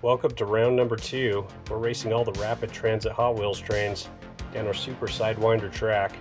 Welcome to round number 2. We're racing all the Rapid Transit Hot Wheels trains down our super sidewinder track.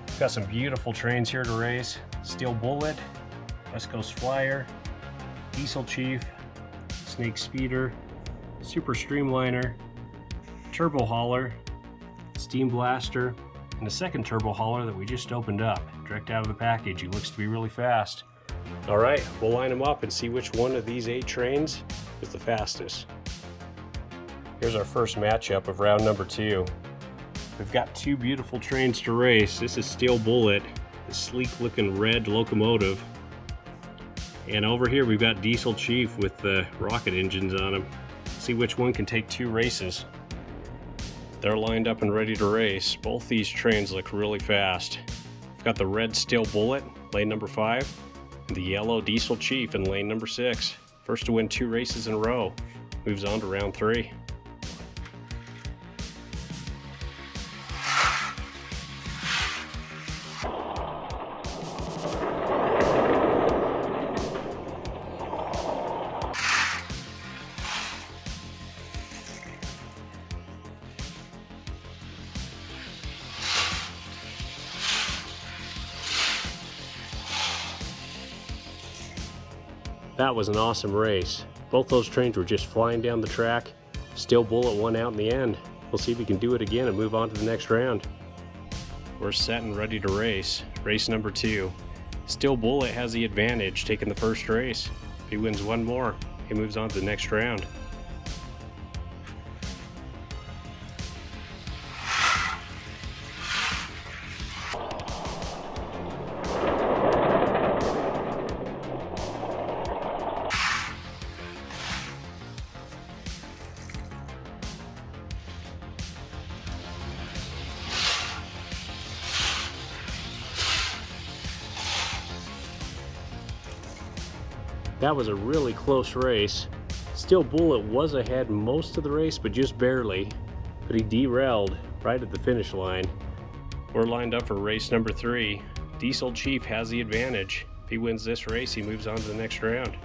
We've got some beautiful trains here to race. Steel Bullet, West Coast Flyer, Diesel Chief, Snake Speeder, Super Streamliner, Turbo Hauler, Steam Blaster, and a second Turbo Hauler that we just opened up, direct out of the package. He looks to be really fast. Alright, we'll line them up and see which one of these 8 trains is the fastest. Here's our first matchup of round number 2. We've got 2 beautiful trains to race. This is Steel Bullet, the sleek looking red locomotive. And over here we've got Diesel Chief with the rocket engines on them. See which one can take 2 races. They're lined up and ready to race. Both these trains look really fast. We've got the red Steel Bullet, lane number 5, and the yellow Diesel Chief in lane number 6. First to win 2 races in a row. Moves on to round 3. That was an awesome race. Both those trains were just flying down the track. Steel Bullet won out in the end. We'll see if we can do it again and move on to the next round. We're set and ready to race. Race number 2. Steel Bullet has the advantage, taking the first race. If he wins one more, he moves on to the next round. That was a really close race. Steel Bullet was ahead most of the race, but just barely. But he derailed right at the finish line. We're lined up for race number 3. Diesel Chief has the advantage. If he wins this race, he moves on to the next round.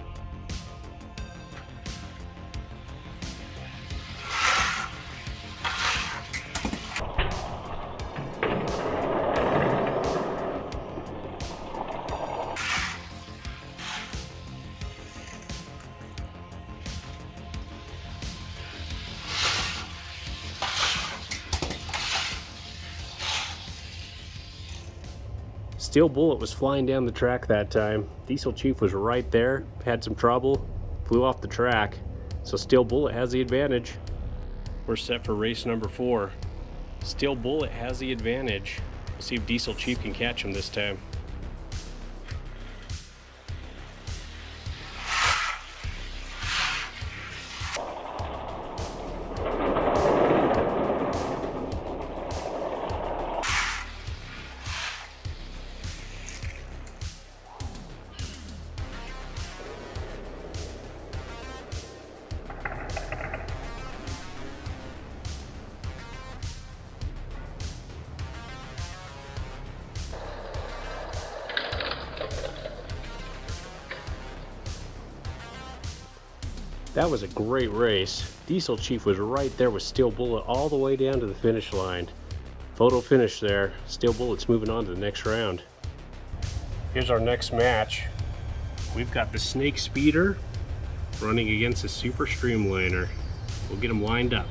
Steel Bullet was flying down the track that time. Diesel Chief was right there, had some trouble, flew off the track. So Steel Bullet has the advantage. We're set for race number 4. Steel Bullet has the advantage. We'll see if Diesel Chief can catch him this time. That was a great race. Diesel Chief was right there with Steel Bullet all the way down to the finish line. Photo finish there. Steel Bullet's moving on to the next round. Here's our next match. We've got the Snake Speeder running against the Super Streamliner. We'll get them lined up.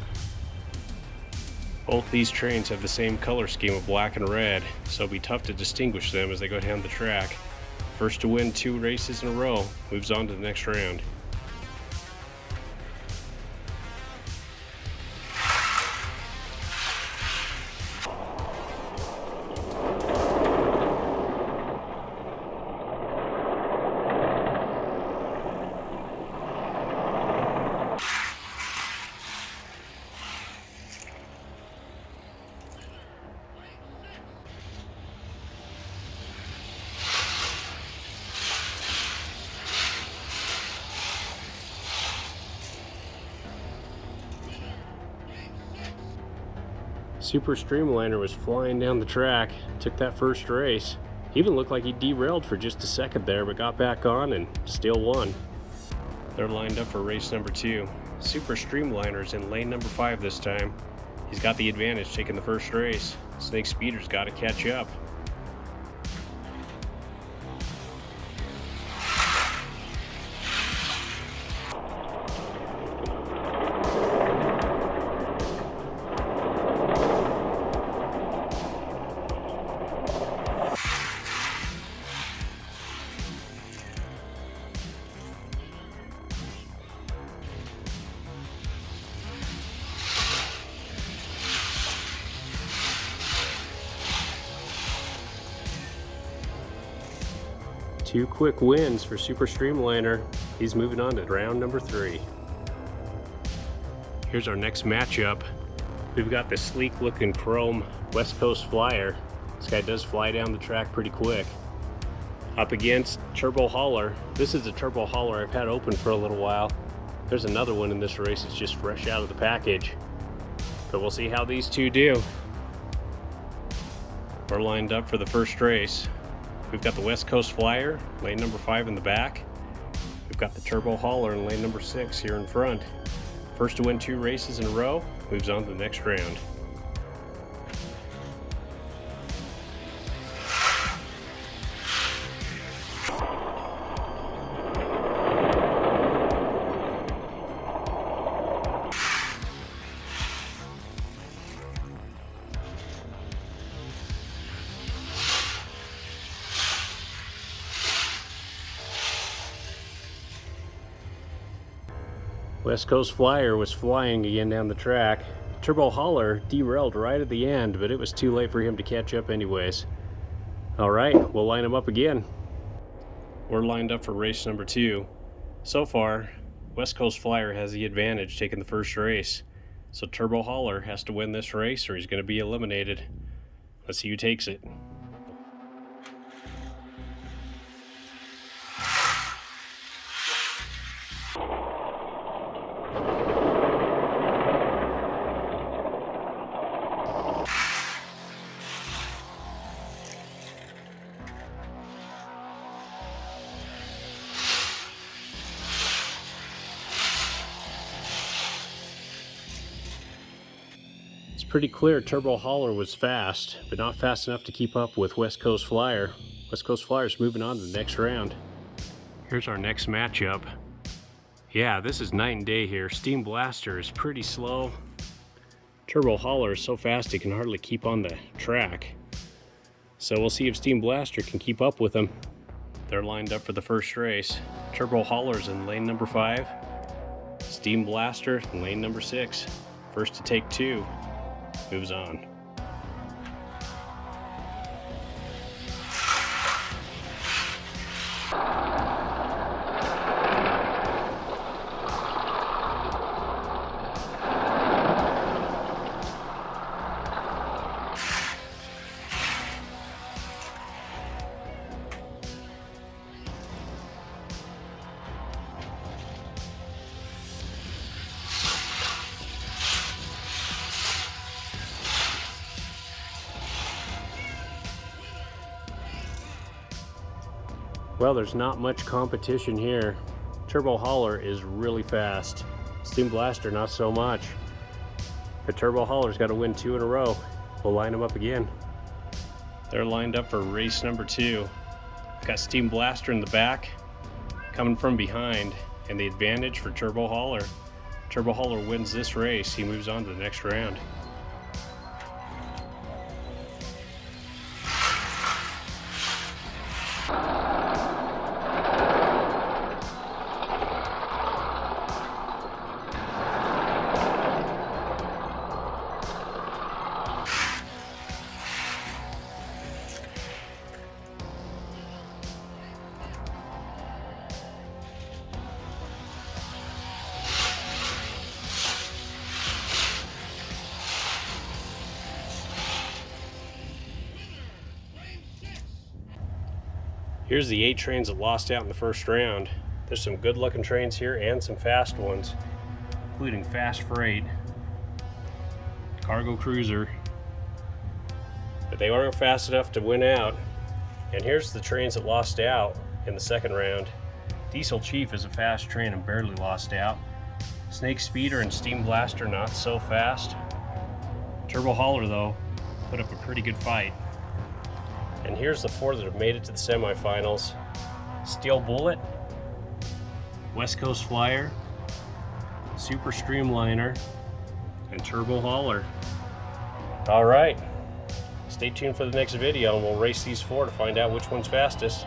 Both these trains have the same color scheme of black and red, so it'll be tough to distinguish them as they go down the track. First to win 2 races in a row moves on to the next round. Super Streamliner was flying down the track, took that first race. Even looked like he derailed for just a second there, but got back on and still won. They're lined up for race number 2. Super Streamliner's in lane number 5 this time. He's got the advantage taking the first race. Snake Speeder's got to catch up. Two quick wins for Super Streamliner. He's moving on to round number 3. Here's our next matchup. We've got the sleek looking chrome West Coast Flyer. This guy does fly down the track pretty quick. Up against Turbo Hauler. This is a Turbo Hauler I've had open for a little while. There's another one in this race that's just fresh out of the package. But we'll see how these two do. We're lined up for the first race. We've got the West Coast Flyer, lane number 5 in the back. We've got the Turbo Hauler in lane number 6 here in front. First to win 2 races in a row, moves on to the next round. West Coast Flyer was flying again down the track. Turbo Hauler derailed right at the end, but it was too late for him to catch up anyways. Alright, we'll line him up again. We're lined up for race number 2. So far, West Coast Flyer has the advantage taking the first race. So Turbo Hauler has to win this race or he's going to be eliminated. Let's see who takes it. Pretty clear Turbo Hauler was fast, but not fast enough to keep up with West Coast Flyer. West Coast Flyer's moving on to the next round. Here's our next matchup. Yeah, this is night and day here. Steam Blaster is pretty slow. Turbo Hauler is so fast he can hardly keep on the track. So we'll see if Steam Blaster can keep up with him. They're lined up for the first race. Turbo Hauler's in lane number 5. Steam Blaster in lane number 6. First to take 2. Moves on. Well, there's not much competition here. Turbo Hauler is really fast. Steam Blaster, not so much. But Turbo Hauler's got to win 2 in a row. We'll line them up again. They're lined up for race number 2. Got Steam Blaster in the back, coming from behind, and the advantage for Turbo Hauler. Turbo Hauler wins this race. He moves on to the next round. Here's the 8 trains that lost out in the first round. There's some good looking trains here and some fast ones, including Fast Freight, Cargo Cruiser, but they weren't fast enough to win out. And here's the trains that lost out in the second round. Diesel Chief is a fast train and barely lost out. Snake Speeder and Steam Blaster not so fast. Turbo Hauler though put up a pretty good fight. And here's the four that have made it to the semifinals. Steel Bullet, West Coast Flyer, Super Streamliner, and Turbo Hauler. Alright, stay tuned for the next video and we'll race these four to find out which one's fastest.